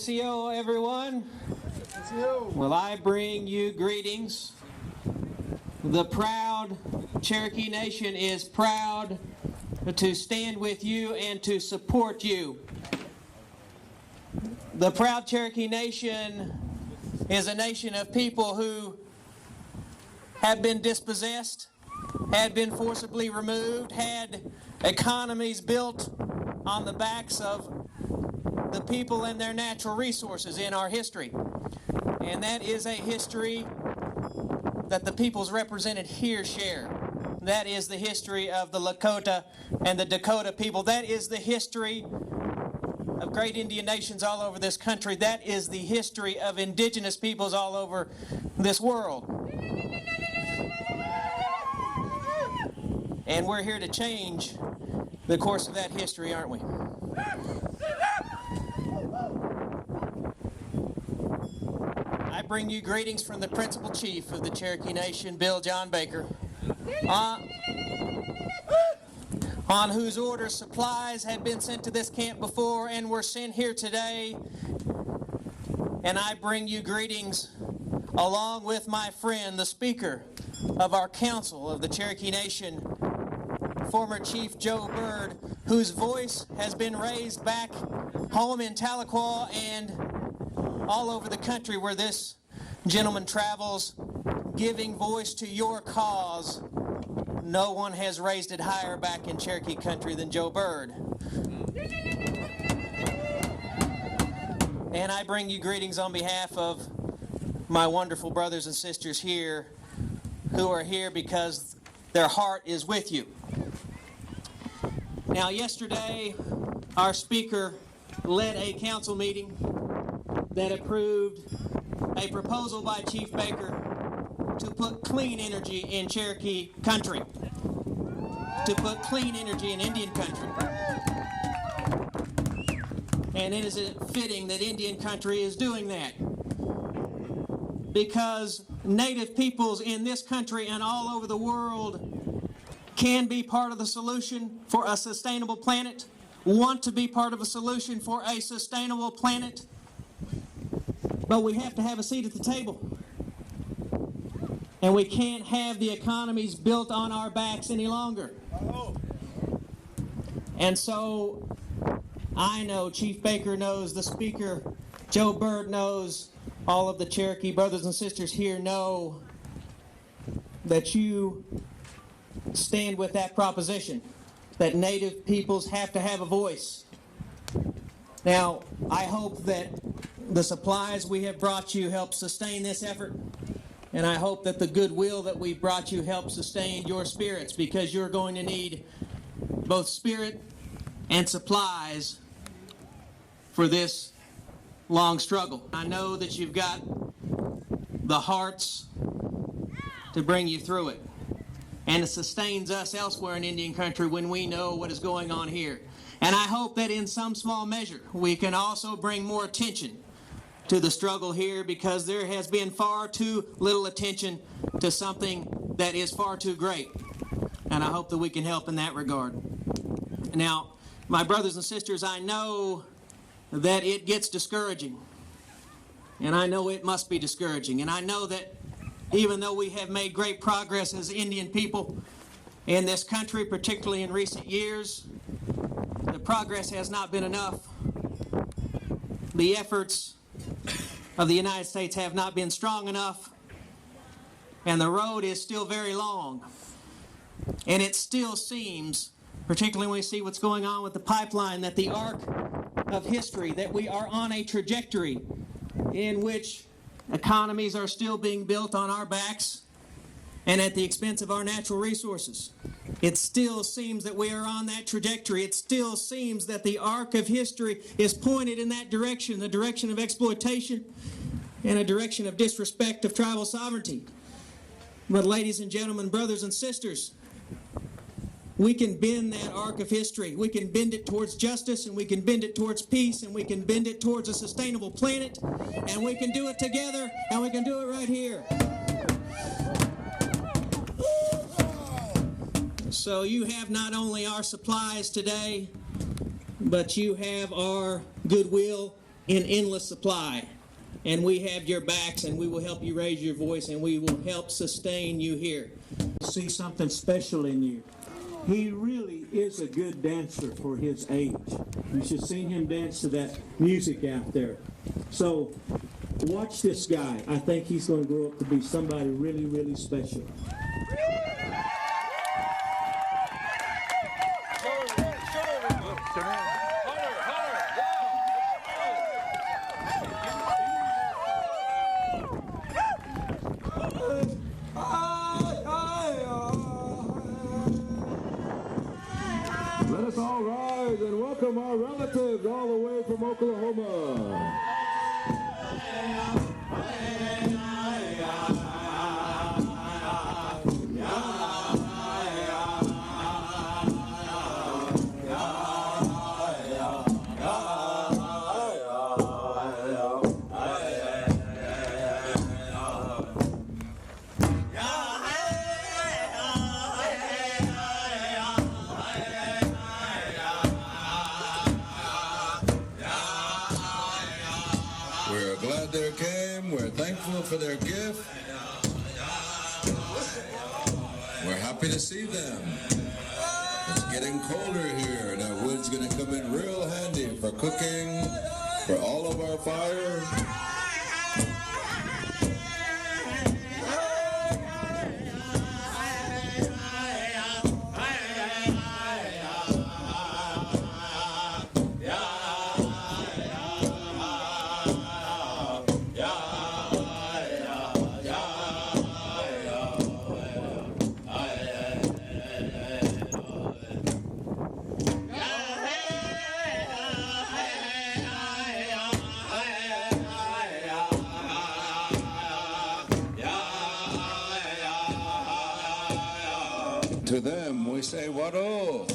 Sioux, everyone. Well, I bring you greetings. The proud Cherokee Nation is proud to stand with you and to support you. The proud Cherokee Nation is a nation of people who have been dispossessed, had been forcibly removed, had economies built on the backs of the people and their natural resources in our history. And that is a history that the peoples represented here share. That is the history of the Lakota and the Dakota people. That is the history of great Indian nations all over this country. That is the history of indigenous peoples all over this world. And we're here to change the course of that history, aren't we? I bring you greetings from the Principal Chief of the Cherokee Nation, Bill John Baker, on whose orders supplies had been sent to this camp before and were sent here today. And I bring you greetings along with my friend, the Speaker of our Council of the Cherokee Nation, former Chief Joe Byrd, whose voice has been raised back home in Tahlequah and all over the country where this gentleman travels, giving voice to your cause. No one has raised it higher back in Cherokee country than Joe Byrd. And I bring you greetings on behalf of my wonderful brothers and sisters here who are here because their heart is with you. Now, yesterday, our speaker led a council meeting that approved a proposal by Chief Baker to put clean energy in Cherokee country, to put clean energy in Indian country. And it is fitting that Indian country is doing that, because Native peoples in this country and all over the world can be part of the solution for a sustainable planet, want to be part of a solution for a sustainable planet, but we have to have a seat at the table. And we can't have the economies built on our backs any longer. And so I know, Chief Baker knows, the Speaker, Joe Byrd knows, all of the Cherokee brothers and sisters here know that you stand with that proposition, that Native peoples have to have a voice. Now, I hope that the supplies we have brought you help sustain this effort, and I hope that the goodwill that we've brought you helps sustain your spirits, because you're going to need both spirit and supplies for this long struggle. I know that you've got the hearts to bring you through it, and it sustains us elsewhere in Indian country when we know what is going on here. And I hope that in some small measure we can also bring more attention to the struggle here, because there has been far too little attention to something that is far too great. And I hope that we can help in that regard. Now, my brothers and sisters, I know that it gets discouraging. And I know it must be discouraging. And I know that even though we have made great progress as Indian people in this country, particularly in recent years, the progress has not been enough. The efforts of the United States have not been strong enough, and the road is still very long. And it still seems, particularly when we see what's going on with the pipeline, that the arc of history, that we are on a trajectory in which economies are still being built on our backs and at the expense of our natural resources. It still seems that we are on that trajectory. It still seems that the arc of history is pointed in that direction, the direction of exploitation and a direction of disrespect of tribal sovereignty. But ladies and gentlemen, brothers and sisters, we can bend that arc of history. We can bend it towards justice, and we can bend it towards peace, and we can bend it towards a sustainable planet, and we can do it together, and we can do it right here. So you have not only our supplies today, but you have our goodwill in endless supply. And we have your backs, and we will help you raise your voice, and we will help sustain you here. See something special in you. He really is a good dancer for his age. You should see him dance to that music out there. So watch this guy. I think he's going to grow up to be somebody really, really special. Let us all rise and welcome our relatives all the way from Oklahoma. We're glad they came. We're thankful for their gift. We're happy to see them. It's getting colder here. That wood's going to come in real handy for cooking, for all of our fires. To them we say, what oh?